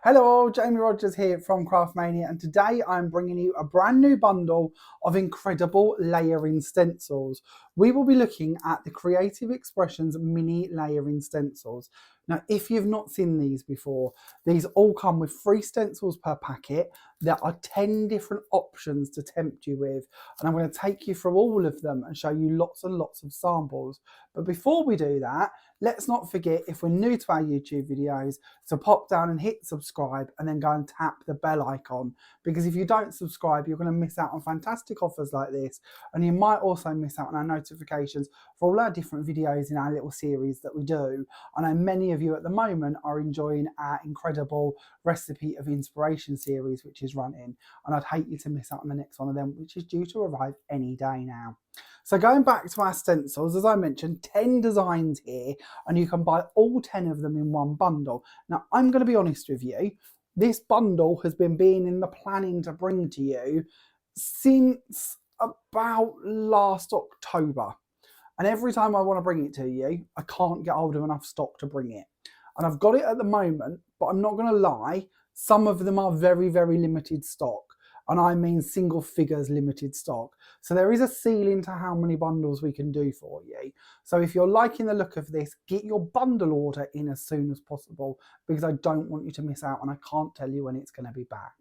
Hello, Jamie Rodgers here from Craftmania, and today I'm bringing you a brand new bundle of incredible layering stencils. We will be looking at the Creative Expressions mini layering stencils. Now, if you've not seen these before, these all come with 3 stencils per packet. There are 10 different options to tempt you with, and I'm going to take you through all of them and show you lots and lots of samples. But before we do that, let's not forget, if we're new to our YouTube videos, to pop down and hit subscribe and then go and tap the bell icon, because if you don't subscribe, you're going to miss out on fantastic offers like this, and you might also miss out on our notifications for all our different videos in our little series that we do. I know many of you at the moment are enjoying our incredible Recipe of Inspiration series, which is running, and I'd hate you to miss out on the next one of them, which is due to arrive any day now. So going back to our stencils, as I mentioned, 10 designs here, and you can buy all 10 of them in one bundle. Now, I'm going to be honest with you, this bundle has been in the planning to bring to you since about last October. And every time I want to bring it to you, I can't get hold of enough stock to bring it. And I've got it at the moment, but I'm not going to lie, some of them are very, very limited stock. And I mean single figures limited stock. So there is a ceiling to how many bundles we can do for you. So if you're liking the look of this, get your bundle order in as soon as possible, because I don't want you to miss out and I can't tell you when it's going to be back.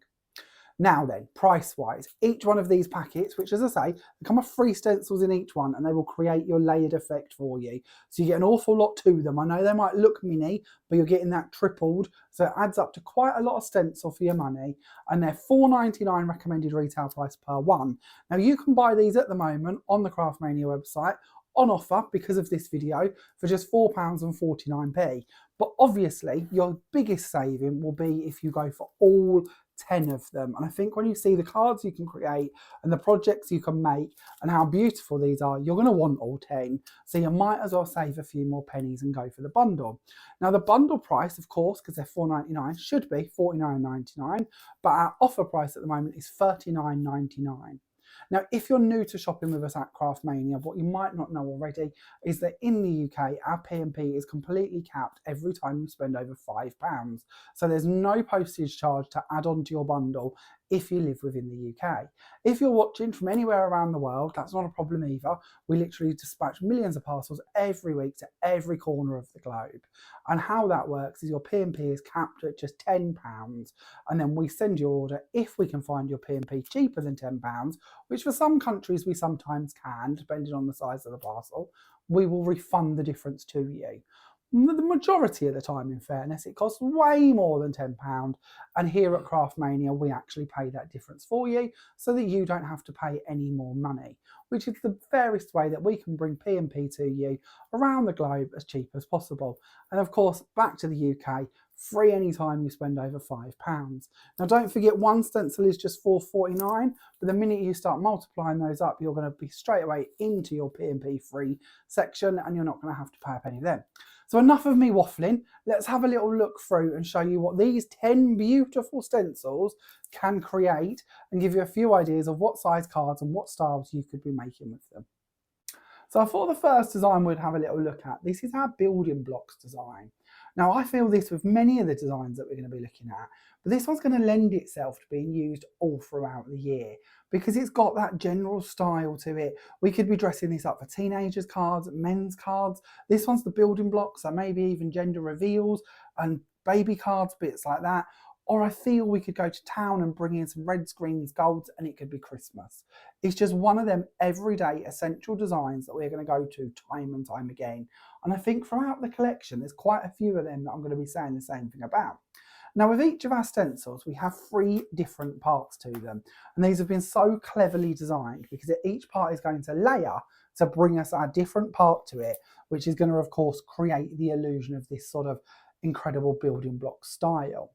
Now then, price-wise, each one of these packets, which as I say, they come with 3 stencils in each one, and they will create your layered effect for you. So you get an awful lot to them. I know they might look mini, but you're getting that tripled, so it adds up to quite a lot of stencil for your money, and they're £4.99 recommended retail price per one. Now you can buy these at the moment on the Craftmania website on offer because of this video for just £4.49. But obviously your biggest saving will be if you go for all 10 of them. And I think when you see the cards you can create and the projects you can make and how beautiful these are, you're going to want all 10. So you might as well save a few more pennies and go for the bundle. Now the bundle price, of course, because they're £4.99, should be £49.99, but our offer price at the moment is £39.99. Now, if you're new to shopping with us at Craftmania, what you might not know already is that in the UK, our P&P is completely capped every time you spend over £5. So there's no postage charge to add on to your bundle if you live within the UK. If you're watching from anywhere around the world, that's not a problem either. We literally dispatch millions of parcels every week to every corner of the globe. And how that works is your P&P is capped at just £10, and then we send your order if we can find your P&P cheaper than £10, which for some countries we sometimes can, depending on the size of the parcel. We will refund the difference to you. The majority of the time, in fairness, it costs way more than £10, and here at Craftmania we actually pay that difference for you so that you don't have to pay any more money, which is the fairest way that we can bring P&P to you around the globe as cheap as possible. And of course, back to the UK, free anytime you spend over £5. Now don't forget, one stencil is just £4.49, but the minute you start multiplying those up, you're going to be straight away into your P&P free section, and you're not going to have to pay a penny then. So enough of me waffling, let's have a little look through and show you what these 10 beautiful stencils can create and give you a few ideas of what size cards and what styles you could be making with them. So I thought the first design we'd have a little look at. This is our building blocks design. Now I feel this with many of the designs that we're going to be looking at, but this one's going to lend itself to being used all throughout the year because it's got that general style to it. We could be dressing this up for teenagers' cards, men's cards. This one's the building blocks, so maybe even gender reveals and baby cards, bits like that. Or I feel we could go to town and bring in some reds, greens, golds, and it could be Christmas. It's just one of them everyday essential designs that we're going to go to time and time again. And I think throughout the collection, there's quite a few of them that I'm going to be saying the same thing about. Now with each of our stencils, we have 3 different parts to them. And these have been so cleverly designed because each part is going to layer to bring us our different part to it, which is going to, of course, create the illusion of this sort of incredible building block style.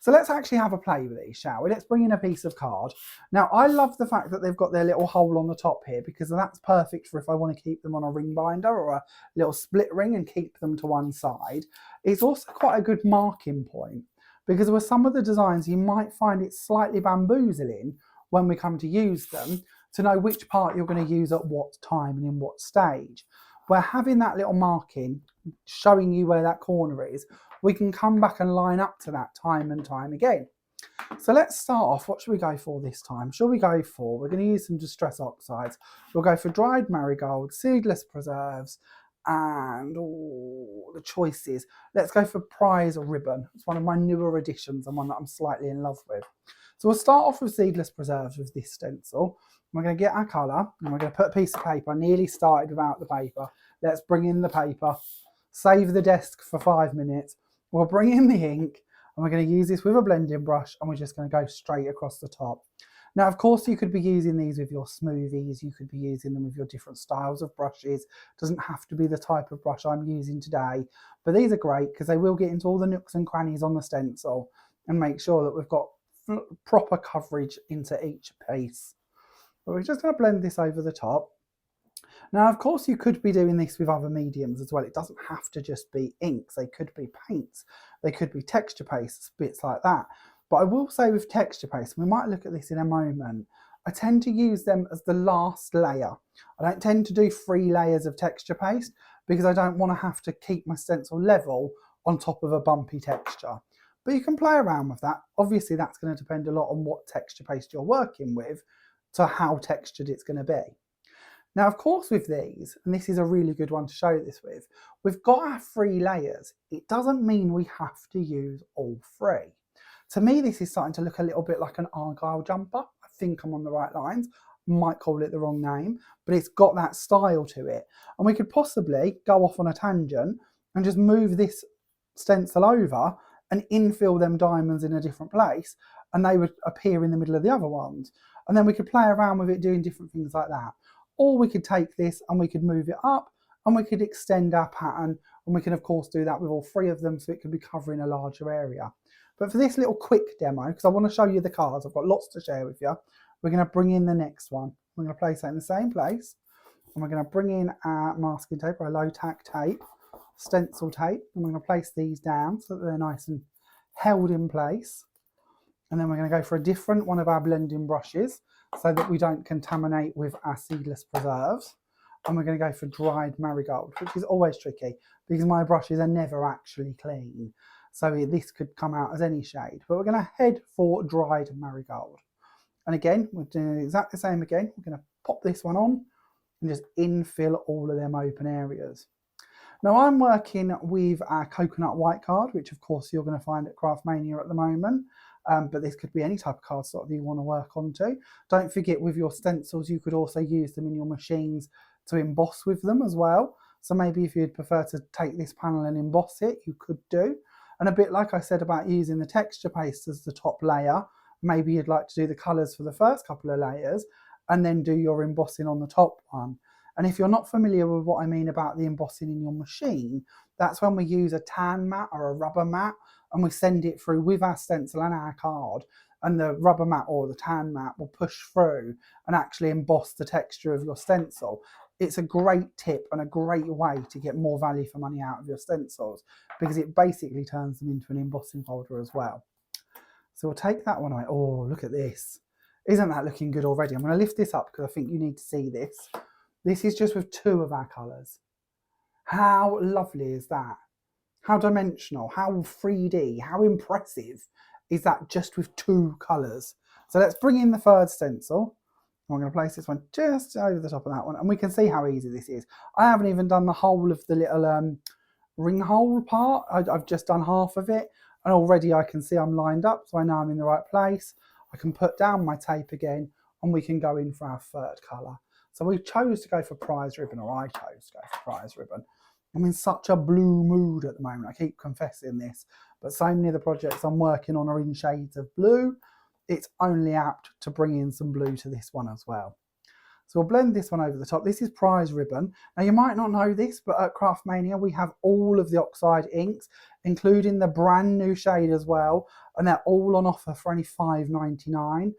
So let's actually have a play with these, shall we? Let's bring in a piece of card. Now, I love the fact that they've got their little hole on the top here, because that's perfect for if I want to keep them on a ring binder or a little split ring and keep them to one side. It's also quite a good marking point, because with some of the designs, you might find it slightly bamboozling when we come to use them to know which part you're going to use at what time and in what stage. Where having that little marking showing you where that corner is, we can come back and line up to that time and time again. So let's start off. What should we go for this time? Shall we go for, we're going to use some distress oxides. We'll go for dried marigold, seedless preserves, and the choices. Let's go for prize ribbon. It's one of my newer additions and one that I'm slightly in love with. So we'll start off with seedless preserves with this stencil. We're going to get our colour and we're going to put a piece of paper. I nearly started without the paper. Let's bring in the paper, save the desk for 5 minutes. We'll bring in the ink and we're going to use this with a blending brush and we're just going to go straight across the top. Now, of course, you could be using these with your smoothies. You could be using them with your different styles of brushes. It doesn't have to be the type of brush I'm using today, but these are great because they will get into all the nooks and crannies on the stencil and make sure that we've got proper coverage into each piece. But we're just going to blend this over the top. Now, of course, you could be doing this with other mediums as well. It doesn't have to just be inks. They could be paints. They could be texture pastes, bits like that. But I will say with texture paste, we might look at this in a moment, I tend to use them as the last layer. I don't tend to do 3 layers of texture paste because I don't want to have to keep my stencil level on top of a bumpy texture. But you can play around with that. Obviously, that's going to depend a lot on what texture paste you're working with to how textured it's going to be. Now, of course, with these, and this is a really good one to show this with, we've got our 3 layers. It doesn't mean we have to use all 3. To me, this is starting to look a little bit like an Argyle jumper. I think I'm on the right lines. Might call it the wrong name, but it's got that style to it. And we could possibly go off on a tangent and just move this stencil over and infill them diamonds in a different place, and they would appear in the middle of the other ones. And then we could play around with it doing different things like that. Or we could take this and we could move it up and we could extend our pattern, and we can of course do that with all 3 of them so it could be covering a larger area. But for this little quick demo, because I want to show you the cards, I've got lots to share with you, we're going to bring in the next one. We're going to place that in the same place, and we're going to bring in our masking tape, or our low tack tape, stencil tape, and we're going to place these down so that they're nice and held in place. And then we're going to go for a different one of our blending brushes so that we don't contaminate with our seedless preserves. And we're going to go for dried marigold, which is always tricky because my brushes are never actually clean. So this could come out as any shade, but we're going to head for dried marigold. And again, we're doing exactly the same again. We're going to pop this one on and just infill all of them open areas. Now I'm working with our coconut white card, which of course you're going to find at Craftmania at the moment. But this could be any type of cardstock that you want to work onto. Don't forget, with your stencils, you could also use them in your machines to emboss with them as well. So maybe if you'd prefer to take this panel and emboss it, you could do. And a bit like I said about using the texture paste as the top layer, maybe you'd like to do the colours for the first couple of layers and then do your embossing on the top one. And if you're not familiar with what I mean about the embossing in your machine, that's when we use a tan mat or a rubber mat and we send it through with our stencil and our card, and the rubber mat or the tan mat will push through and actually emboss the texture of your stencil. It's a great tip and a great way to get more value for money out of your stencils because it basically turns them into an embossing folder as well. So we'll take that one away. Oh, look at this. Isn't that looking good already? I'm going to lift this up because I think you need to see this. This is just with 2 of our colours. How lovely is that? How dimensional, how 3D, how impressive is that just with 2 colours? So let's bring in the 3rd stencil. I'm going to place this one just over the top of that one, and we can see how easy this is. I haven't even done the whole of the little ring hole part. I've just done half of it, and already I can see I'm lined up, so I know I'm in the right place. I can put down my tape again, and we can go in for our 3rd colour. So we chose to go for prize ribbon, or I chose to go for prize ribbon. I'm in such a blue mood at the moment. I keep confessing this, but so many of the projects I'm working on are in shades of blue. It's only apt to bring in some blue to this one as well. So we'll blend this one over the top. This is prize ribbon. Now you might not know this, but at Craftmania we have all of the oxide inks, including the brand new shade as well, and they're all on offer for only $5.99.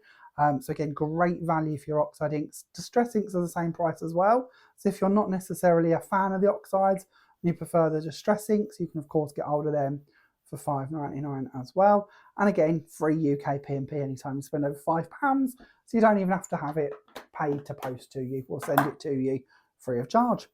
So again, great value for your oxide inks. Distress inks are the same price as well. So if you're not necessarily a fan of the oxides and you prefer the distress inks, you can of course get hold of them for $5.99 as well. And again, free U.K P&P anytime you spend over £5, so you don't even have to have it paid to post to you. We'll send it to you free of charge.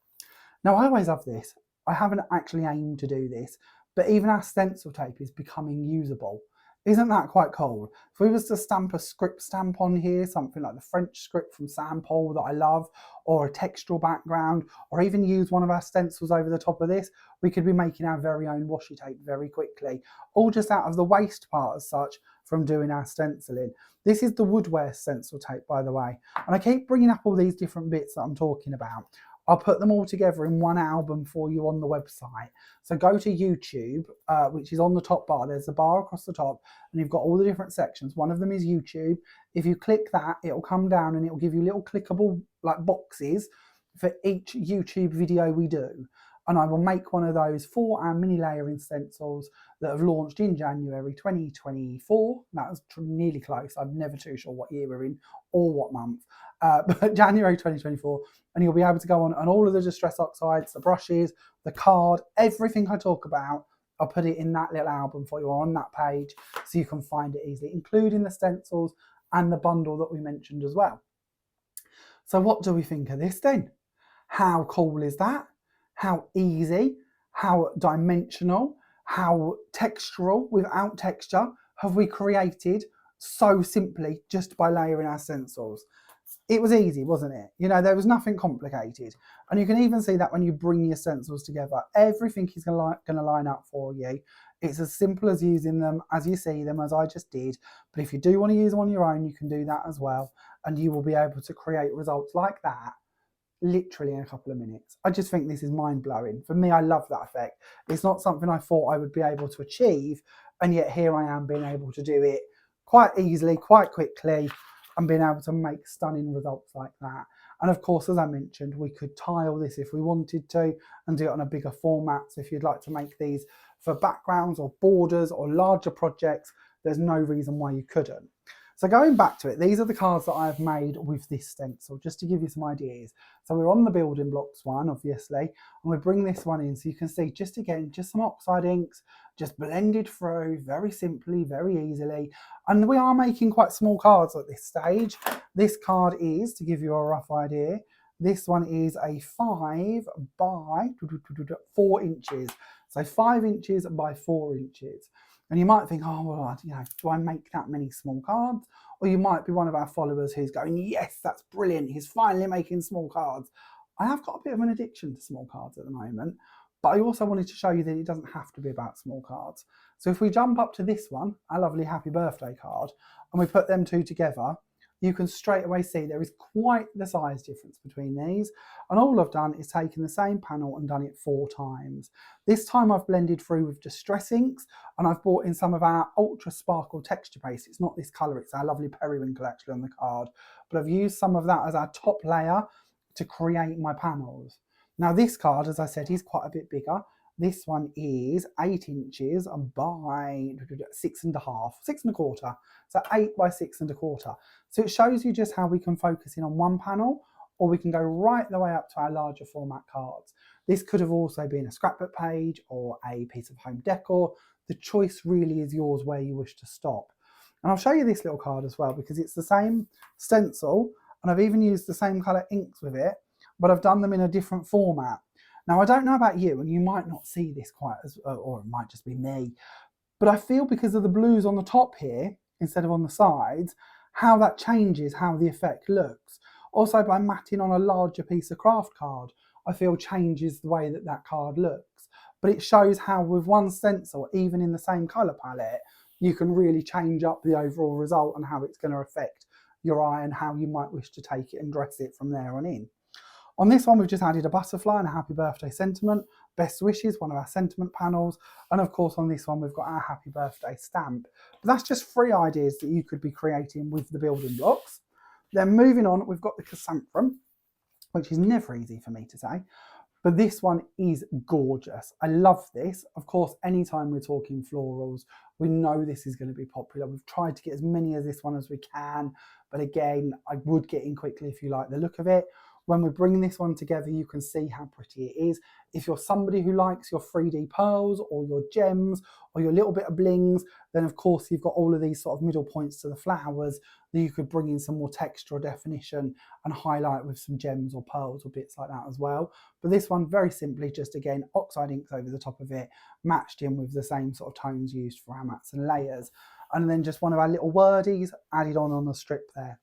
Now I always love this. I haven't actually aimed to do this, but even our stencil tape is becoming usable. Isn't that quite cool? If we was to stamp a script stamp on here, something like the French script from Saint Paul that I love, or a textural background, or even use one of our stencils over the top of this, we could be making our very own washi tape very quickly, all just out of the waste part as such from doing our stenciling. This is the woodware stencil tape, by the way, and I keep bringing up all these different bits that I'm talking about. I'll put them all together in one album for you on the website. So go to YouTube, which is on the top bar. There's a bar across the top and you've got all the different sections. One of them is YouTube. If you click that, it'll come down and it'll give you little clickable like boxes for each YouTube video we do. And I will make one of those for our mini layering stencils that have launched in January 2024. That was nearly close. I'm never too sure what year we're in or what month, but January 2024. And you'll be able to go on all of the Distress Oxides, the brushes, the card, everything I talk about. I'll put it in that little album for you on that page so you can find it easily, including the stencils and the bundle that we mentioned as well. So what do we think of this then? How cool is that? How easy, how dimensional, how textural without texture have we created so simply just by layering our stencils? It was easy, wasn't it? You know, there was nothing complicated. And you can even see that when you bring your stencils together, everything is going to line up for you. It's as simple as using them as you see them, as I just did. But if you do want to use them on your own, you can do that as well. And you will be able to create results like that literally in a couple of minutes. I just think this is mind-blowing. For me, I love that effect. It's not something I thought I would be able to achieve, and yet here I am being able to do it quite easily, quite quickly, and being able to make stunning results like that. And of course, as I mentioned, we could tile this if we wanted to and do it on a bigger format. So if you'd like to make these for backgrounds or borders or larger projects, there's no reason why you couldn't. So going back to it, these are the cards that I've made with this stencil, just to give you some ideas. So we're on the building blocks one, obviously, and we bring this one in so you can see just again, just some oxide inks, just blended through very simply, very easily. And we are making quite small cards at this stage. This card is, to give you a rough idea, this one is a 5 by 4 inches. So 5 inches by 4 inches. And you might think, oh, well, you know, do I make that many small cards? Or you might be one of our followers who's going, yes, that's brilliant. He's finally making small cards. I have got a bit of an addiction to small cards at the moment, but I also wanted to show you that it doesn't have to be about small cards. So if we jump up to this one, our lovely happy birthday card, and we put them two together, you can straight away see there is quite the size difference between these. And all I've done is taken the same panel and done it 4 times. This time I've blended through with Distress inks, and I've brought in some of our Ultra Sparkle texture base. It's not this colour, it's our lovely periwinkle actually on the card. But I've used some of that as our top layer to create my panels. Now this card, as I said, is quite a bit bigger. This one is 8 inches by 6.5, 6.25. So 8 by 6.25. So it shows you just how we can focus in on one panel, or we can go right the way up to our larger format cards. This could have also been a scrapbook page or a piece of home decor. The choice really is yours where you wish to stop. And I'll show you this little card as well, because it's the same stencil, and I've even used the same colour inks with it, but I've done them in a different format. Now, I don't know about you, and you might not see this quite as, or it might just be me, but I feel because of the blues on the top here, instead of on the sides, how that changes how the effect looks. Also, by matting on a larger piece of craft card, I feel changes the way that that card looks. But it shows how with one stencil, even in the same colour palette, you can really change up the overall result and how it's going to affect your eye and how you might wish to take it and dress it from there on in. On this one, we've just added a butterfly and a happy birthday sentiment, best wishes, one of our sentiment panels, and of course on this one we've got our happy birthday stamp. But that's just 3 ideas that you could be creating with the building blocks. Then moving on, we've got the chrysanthemum, which is never easy for me to say, but this one is gorgeous. I love this. Of course, anytime we're talking florals, we know this is going to be popular. We've tried to get as many as this one as we can, but again, I would get in quickly if you like the look of it. When we're bringing this one together, you can see how pretty it is. If you're somebody who likes your 3D pearls or your gems or your little bit of blings, then of course you've got all of these sort of middle points to the flowers that you could bring in some more texture or definition and highlight with some gems or pearls or bits like that as well. But this one, very simply, just again, oxide inks over the top of it, matched in with the same sort of tones used for our mats and layers. And then just one of our little wordies added on the strip there.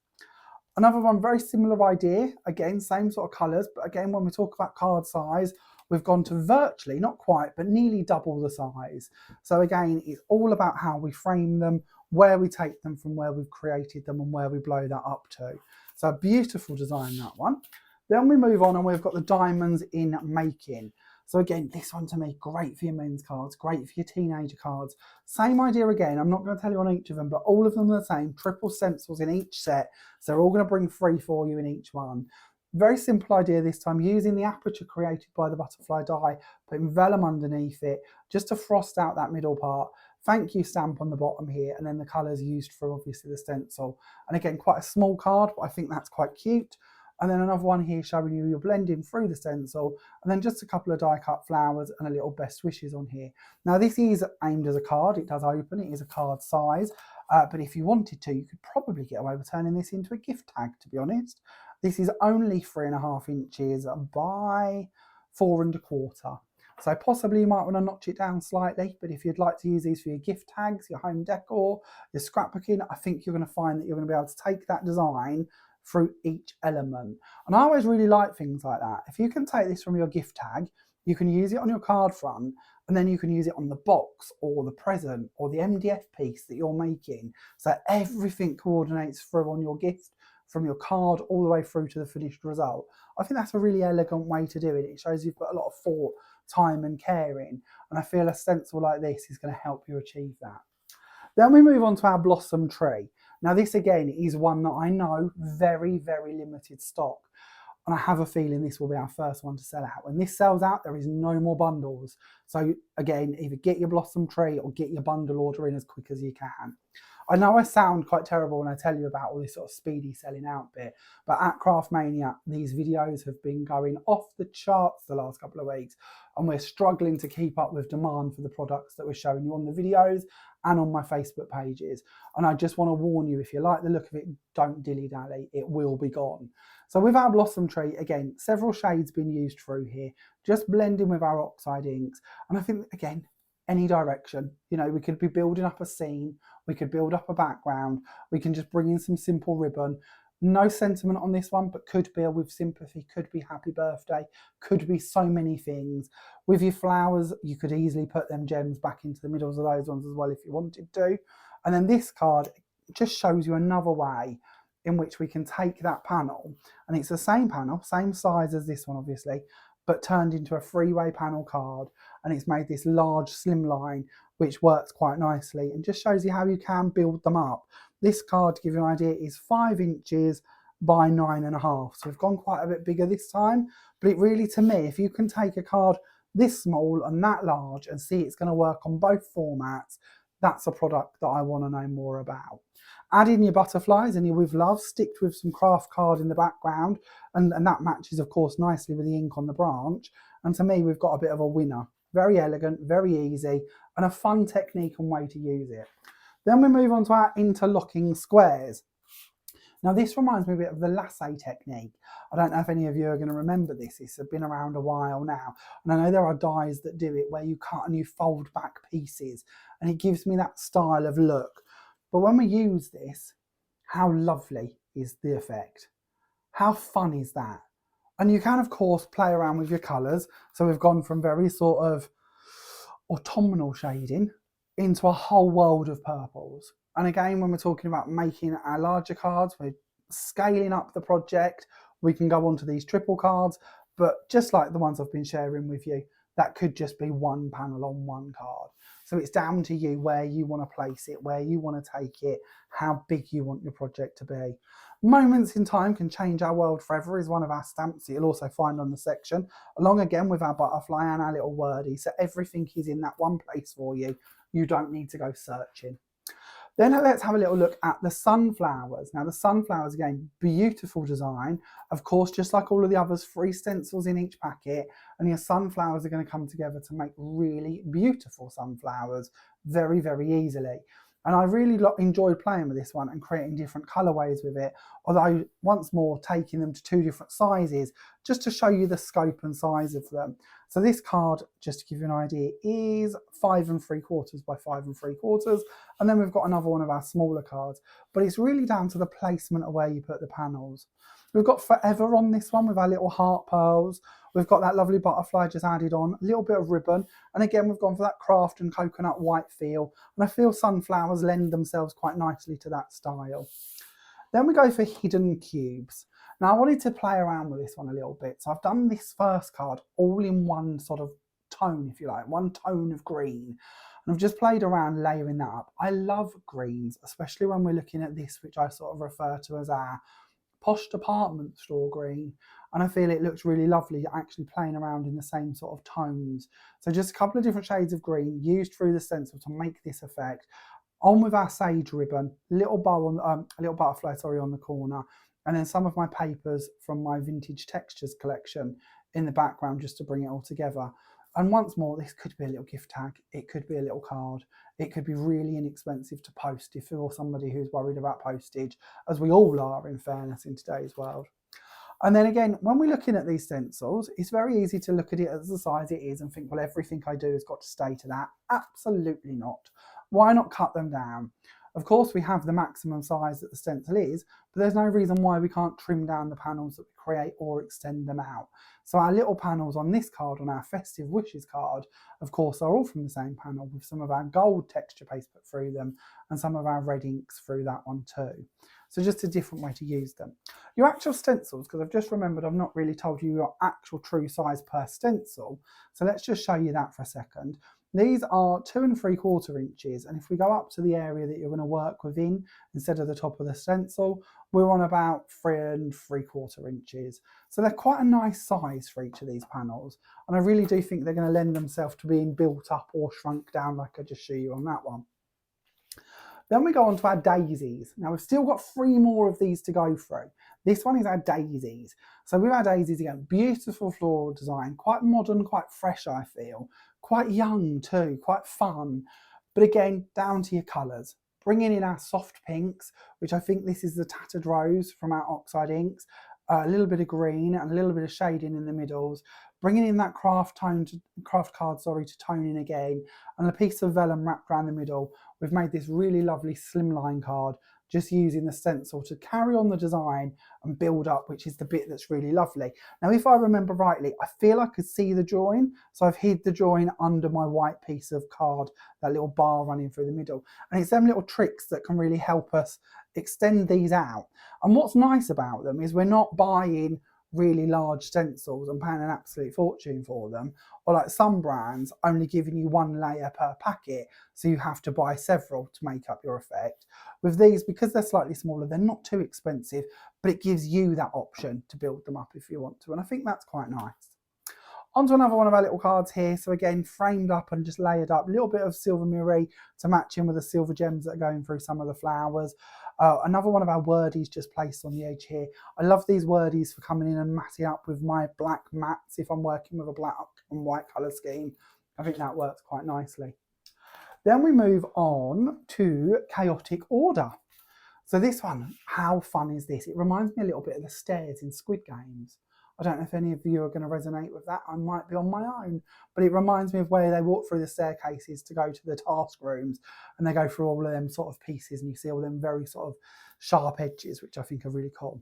Another one, very similar idea, again, same sort of colours, but again, when we talk about card size, we've gone to virtually, not quite, but nearly double the size. So again, it's all about how we frame them, where we take them from where we've created them and where we blow that up to. So a beautiful design, that one. Then we move on and we've got the diamonds in making. So again, this one to me, great for your men's cards, great for your teenager cards. Same idea again, I'm not going to tell you on each of them, but all of them are the same, triple stencils in each set. So they're all going to bring 3 for you in each one. Very simple idea this time, using the aperture created by the butterfly die, putting vellum underneath it, just to frost out that middle part. Thank you stamp on the bottom here, and then the colours used for obviously the stencil. And again, quite a small card, but I think that's quite cute. And then another one here showing you you're blending through the stencil, and then just a couple of die cut flowers and a little best wishes on here. Now this is aimed as a card, it does open, it is a card size, but if you wanted to, you could probably get away with turning this into a gift tag, to be honest. This is only 3.5 inches by 4.25. So possibly you might want to notch it down slightly, but if you'd like to use these for your gift tags, your home decor, your scrapbooking, I think you're going to find that you're going to be able to take that design through each element. And I always really like things like that. If you can take this from your gift tag, you can use it on your card front, and then you can use it on the box or the present or the MDF piece that you're making. So everything coordinates through on your gift, from your card all the way through to the finished result. I think that's a really elegant way to do it. It shows you've put a lot of thought, time and care in, and I feel a stencil like this is going to help you achieve that. Then we move on to our blossom tree. Now this again is one that I know very, very limited stock, and I have a feeling this will be our first one to sell out. When this sells out, there is no more bundles. So again, either get your blossom tree or get your bundle order in as quick as you can. I know I sound quite terrible when I tell you about all this sort of speedy selling out bit, but at Craftmania, these videos have been going off the charts the last couple of weeks, and we're struggling to keep up with demand for the products that we're showing you on the videos and on my Facebook pages. And I just want to warn you, if you like the look of it, don't dilly-dally, it will be gone. So with our blossom tree, again, several shades been used through here, just blending with our oxide inks. And I think, again, any direction, you know, we could be building up a scene, we could build up a background, we can just bring in some simple ribbon. No sentiment on this one, but could be a with sympathy, could be happy birthday, could be so many things. With your flowers, you could easily put them gems back into the middles of those ones as well if you wanted to. And then this card just shows you another way in which we can take that panel, and it's the same panel, same size as this one obviously, but turned into a 3-way panel card, and it's made this large slimline which works quite nicely and just shows you how you can build them up. This card, to give you an idea, is 5 inches by 9.5, so we've gone quite a bit bigger this time, but it really, to me, if you can take a card this small and that large and see it's going to work on both formats, that's a product that I want to know more about. Add in your butterflies and your with love, stick with some craft card in the background, and that matches of course nicely with the ink on the branch, and to me we've got a bit of a winner. Very elegant, very easy, and a fun technique and way to use it. Then we move on to our interlocking squares. Now this reminds me a bit of the lasso technique. I don't know if any of you are going to remember this. It's been around a while now, and I know there are dies that do it where you cut and you fold back pieces, and it gives me that style of look. But when we use this, how lovely is the effect? How fun is that? And you can of course play around with your colours. So we've gone from very sort of autumnal shading into a whole world of purples. And again, when we're talking about making our larger cards, we're scaling up the project. We can go on to these triple cards, but just like the ones I've been sharing with you, that could just be one panel on one card. So it's down to you where you want to place it, where you want to take it, how big you want your project to be. Moments in time can change our world forever is one of our stamps that you'll also find on the section, along again with our butterfly and our little wordie. So everything is in that one place for you. You don't need to go searching. Then let's have a little look at the sunflowers. Now the sunflowers, again, beautiful design. Of course, just like all of the others, 3 stencils in each packet, and your sunflowers are going to come together to make really beautiful sunflowers very, very easily. And I really enjoyed playing with this one and creating different colourways with it, although once more taking them to 2 different sizes just to show you the scope and size of them. So this card, just to give you an idea, is 5 3/4 by 5 3/4, and then we've got another one of our smaller cards, but it's really down to the placement of where you put the panels. We've got Forever on this one with our little heart pearls. We've got that lovely butterfly just added on, a little bit of ribbon, and again we've gone for that craft and coconut white feel, and I feel sunflowers lend themselves quite nicely to that style. Then we go for hidden cubes. Now I wanted to play around with this one a little bit, so I've done this first card all in one sort of tone, if you like, one tone of green, and I've just played around layering that up. I love greens, especially when we're looking at this, which I sort of refer to as our posh department store green, and I feel it looks really lovely actually playing around in the same sort of tones. So just a couple of different shades of green used through the stencil to make this effect. On with our sage ribbon, little bow on, a little butterfly, sorry, on the corner, and then some of my papers from my vintage textures collection in the background just to bring it all together. And once more, this could be a little gift tag, it could be a little card, it could be really inexpensive to post if you're somebody who's worried about postage, as we all are in fairness in today's world. And then again, when we're looking at these stencils, it's very easy to look at it as the size it is and think, well, everything I do has got to stay to that. Absolutely not. Why not cut them down? Of course, we have the maximum size that the stencil is, but there's no reason why we can't trim down the panels that we create or extend them out. So our little panels on this card, on our Festive Wishes card, of course, are all from the same panel, with some of our gold texture paste put through them and some of our red inks through that one too. So just a different way to use them. Your actual stencils, because I've just remembered I've not really told you your actual true size per stencil, so let's just show you that for a second. These are 2 3/4 inches, and if we go up to the area that you're going to work within instead of the top of the stencil, we're on about 3 3/4 inches. So they're quite a nice size for each of these panels, and I really do think they're going to lend themselves to being built up or shrunk down like I just showed you on that one. Then we go on to our daisies. Now we've still got 3 more of these to go through. This one is our daisies. So with our daisies, again, beautiful floral design, quite modern, quite fresh, I feel. Quite young too, quite fun. But again, down to your colours. Bringing in our soft pinks, which I think this is the Tattered Rose from our Oxide inks, a little bit of green and a little bit of shading in the middles, bringing in that craft card to tone in again, and a piece of vellum wrapped around the middle. We've made this really lovely slimline card, just using the stencil to carry on the design and build up, which is the bit that's really lovely. Now, if I remember rightly, I feel I could see the join, so I've hid the join under my white piece of card, that little bar running through the middle. And it's them little tricks that can really help us extend these out. And what's nice about them is we're not buying really large stencils and paying an absolute fortune for them, or like some brands only giving you 1 layer per packet, so you have to buy several to make up your effect. With these, because they're slightly smaller, they're not too expensive, but it gives you that option to build them up if you want to, and I think that's quite nice. On to another one of our little cards here. So again, framed up and just layered up, a little bit of silver mirror to match in with the silver gems that are going through some of the flowers. Another one of our wordies just placed on the edge here. I love these wordies for coming in and matting up with my black mats if I'm working with a black and white colour scheme. I think that works quite nicely. Then we move on to Chaotic Order. So this one, how fun is this? It reminds me a little bit of the stairs in Squid Games. I don't know if any of you are going to resonate with that. I might be on my own, but it reminds me of where they walk through the staircases to go to the task rooms, and they go through all of them sort of pieces, and you see all them very sort of sharp edges, which I think are really cool.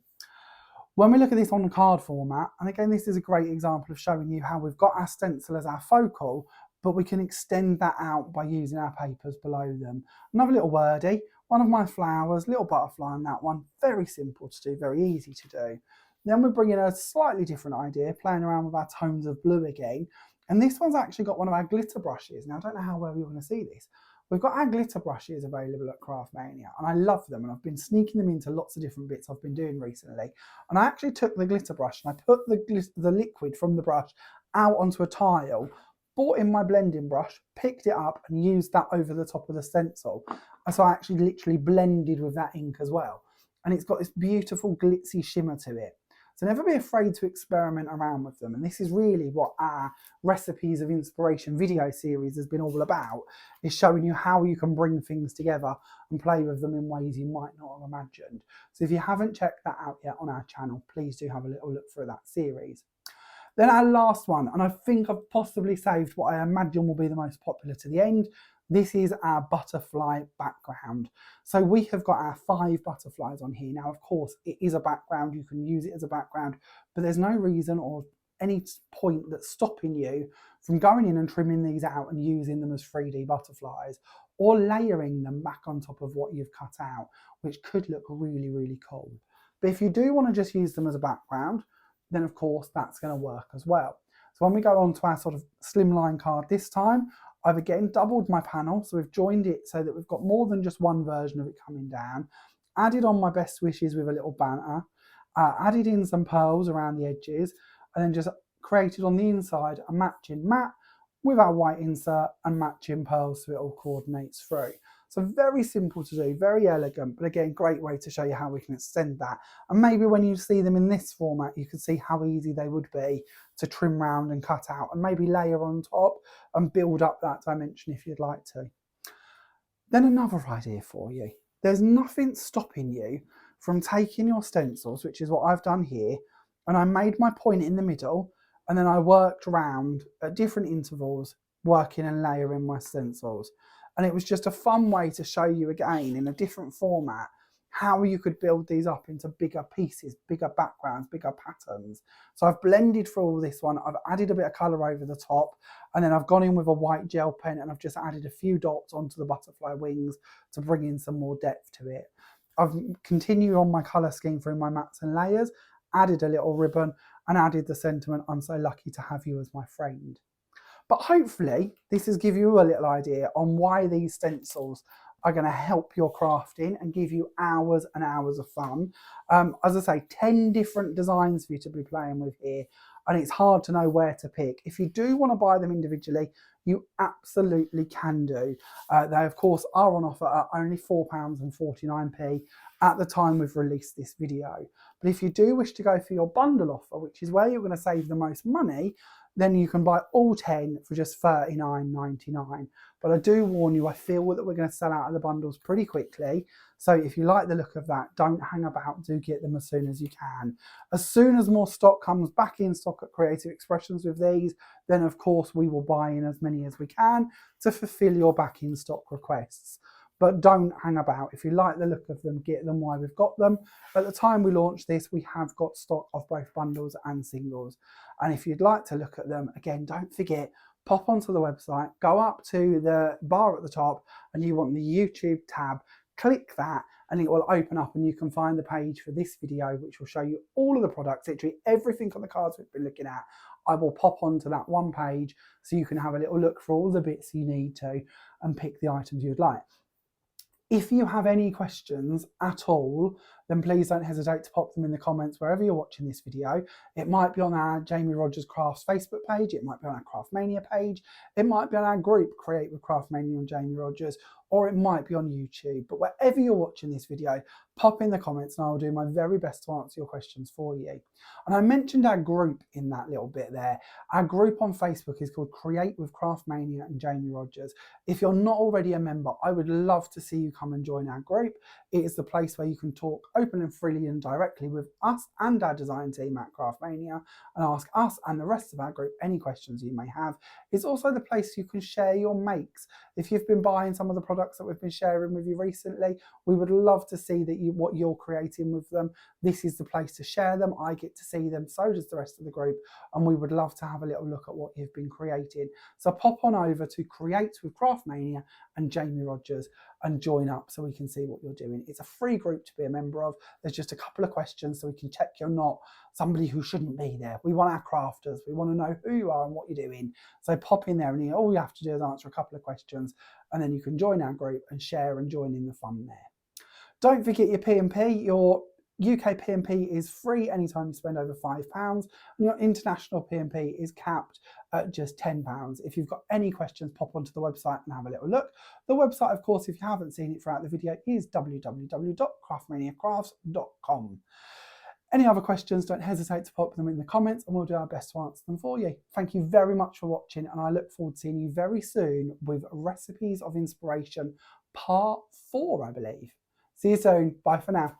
When we look at this on the card format, and again, this is a great example of showing you how we've got our stencil as our focal, but we can extend that out by using our papers below them. Another little wordie, one of my flowers, little butterfly on that one. Very simple to do, very easy to do. Then we're bringing a slightly different idea, playing around with our tones of blue again. And this one's actually got one of our glitter brushes. Now, I don't know how well you're going to see this. We've got our glitter brushes available at Craftmania, and I love them, and I've been sneaking them into lots of different bits I've been doing recently. And I actually took the glitter brush and I put the liquid from the brush out onto a tile, brought in my blending brush, picked it up and used that over the top of the stencil. So I actually literally blended with that ink as well. And it's got this beautiful glitzy shimmer to it. So never be afraid to experiment around with them. And this is really what our Recipes of Inspiration video series has been all about, is showing you how you can bring things together and play with them in ways you might not have imagined. So if you haven't checked that out yet on our channel, please do have a little look through that series. Then our last one, and I think I've possibly saved what I imagine will be the most popular to the end. This is our butterfly background. So we have got our 5 butterflies on here. Now, of course, it is a background. You can use it as a background, but there's no reason or any point that's stopping you from going in and trimming these out and using them as 3D butterflies, or layering them back on top of what you've cut out, which could look really, really cool. But if you do want to just use them as a background, then of course that's going to work as well. So when we go on to our sort of slimline card this time, I've again doubled my panel, so we've joined it so that we've got more than just one version of it coming down, added on my best wishes with a little banner, added in some pearls around the edges, and then just created on the inside a matching mat with our white insert and matching pearls so it all coordinates through. So very simple to do, very elegant, but again, great way to show you how we can extend that. And maybe when you see them in this format, you can see how easy they would be to trim round and cut out, and maybe layer on top and build up that dimension if you'd like to. Then another idea for you. There's nothing stopping you from taking your stencils, which is what I've done here, and I made my point in the middle, and then I worked around at different intervals, working and layering my stencils. And it was just a fun way to show you again in a different format how you could build these up into bigger pieces, bigger backgrounds, bigger patterns. So I've blended through all this one, I've added a bit of colour over the top, and then I've gone in with a white gel pen and I've just added a few dots onto the butterfly wings to bring in some more depth to it. I've continued on my colour scheme through my mats and layers, added a little ribbon and added the sentiment, "I'm so lucky to have you as my friend." But hopefully this has given you a little idea on why these stencils are going to help your crafting and give you hours and hours of fun. As I say, 10 different designs for you to be playing with here, and it's hard to know where to pick. If you do want to buy them individually, you absolutely can do. They of course are on offer at only £4.49 at the time we've released this video. But if you do wish to go for your bundle offer, which is where you're going to save the most money, then you can buy all 10 for just £39.99. But I do warn you, I feel that we're going to sell out of the bundles pretty quickly. So if you like the look of that, don't hang about, do get them as soon as you can. As soon as more stock comes back in stock at Creative Expressions with these, then of course we will buy in as many as we can to fulfill your back in stock requests. But don't hang about. If you like the look of them, get them while we've got them. At the time we launched this, we have got stock of both bundles and singles. And if you'd like to look at them, again, don't forget, pop onto the website, go up to the bar at the top, and you want the YouTube tab, click that, and it will open up and you can find the page for this video, which will show you all of the products, literally everything on the cards we've been looking at. I will pop onto that one page so you can have a little look for all the bits you need to and pick the items you'd like. If you have any questions at all, then please don't hesitate to pop them in the comments wherever you're watching this video. It might be on our Jamie Rodgers Crafts Facebook page, it might be on our Craftmania page, it might be on our group Create with Craftmania and Jamie Rodgers, or it might be on YouTube. But wherever you're watching this video, pop in the comments and I'll do my very best to answer your questions for you. And I mentioned our group in that little bit there. Our group on Facebook is called Create with Craftmania and Jamie Rodgers. If you're not already a member, I would love to see you come and join our group. It is the place where you can talk open and freely and directly with us and our design team at Craftmania and ask us and the rest of our group any questions you may have. It's also the place you can share your makes. If you've been buying some of the products that we've been sharing with you recently, we would love to see that what you're creating with them. This is the place to share them. I get to see them, so does the rest of the group, and we would love to have a little look at what you've been creating. So pop on over to Create with Craftmania and Jamie Rodgers and join up so we can see what you're doing. It's a free group to be a member of. There's just a couple of questions so we can check you're not somebody who shouldn't be there. We want our crafters. We want to know who you are and what you're doing. So pop in there and all you have to do is answer a couple of questions and then you can join our group and share and join in the fun there. Don't forget your P&P, your UK P&P is free anytime you spend over £5, and your international P&P is capped at just £10. If you've got any questions, pop onto the website and have a little look. The website, of course, if you haven't seen it throughout the video, is www.craftmaniacrafts.com. Any other questions, don't hesitate to pop them in the comments and we'll do our best to answer them for you. Thank you very much for watching, and I look forward to seeing you very soon with Recipes of Inspiration Part 4, I believe. See you soon. Bye for now.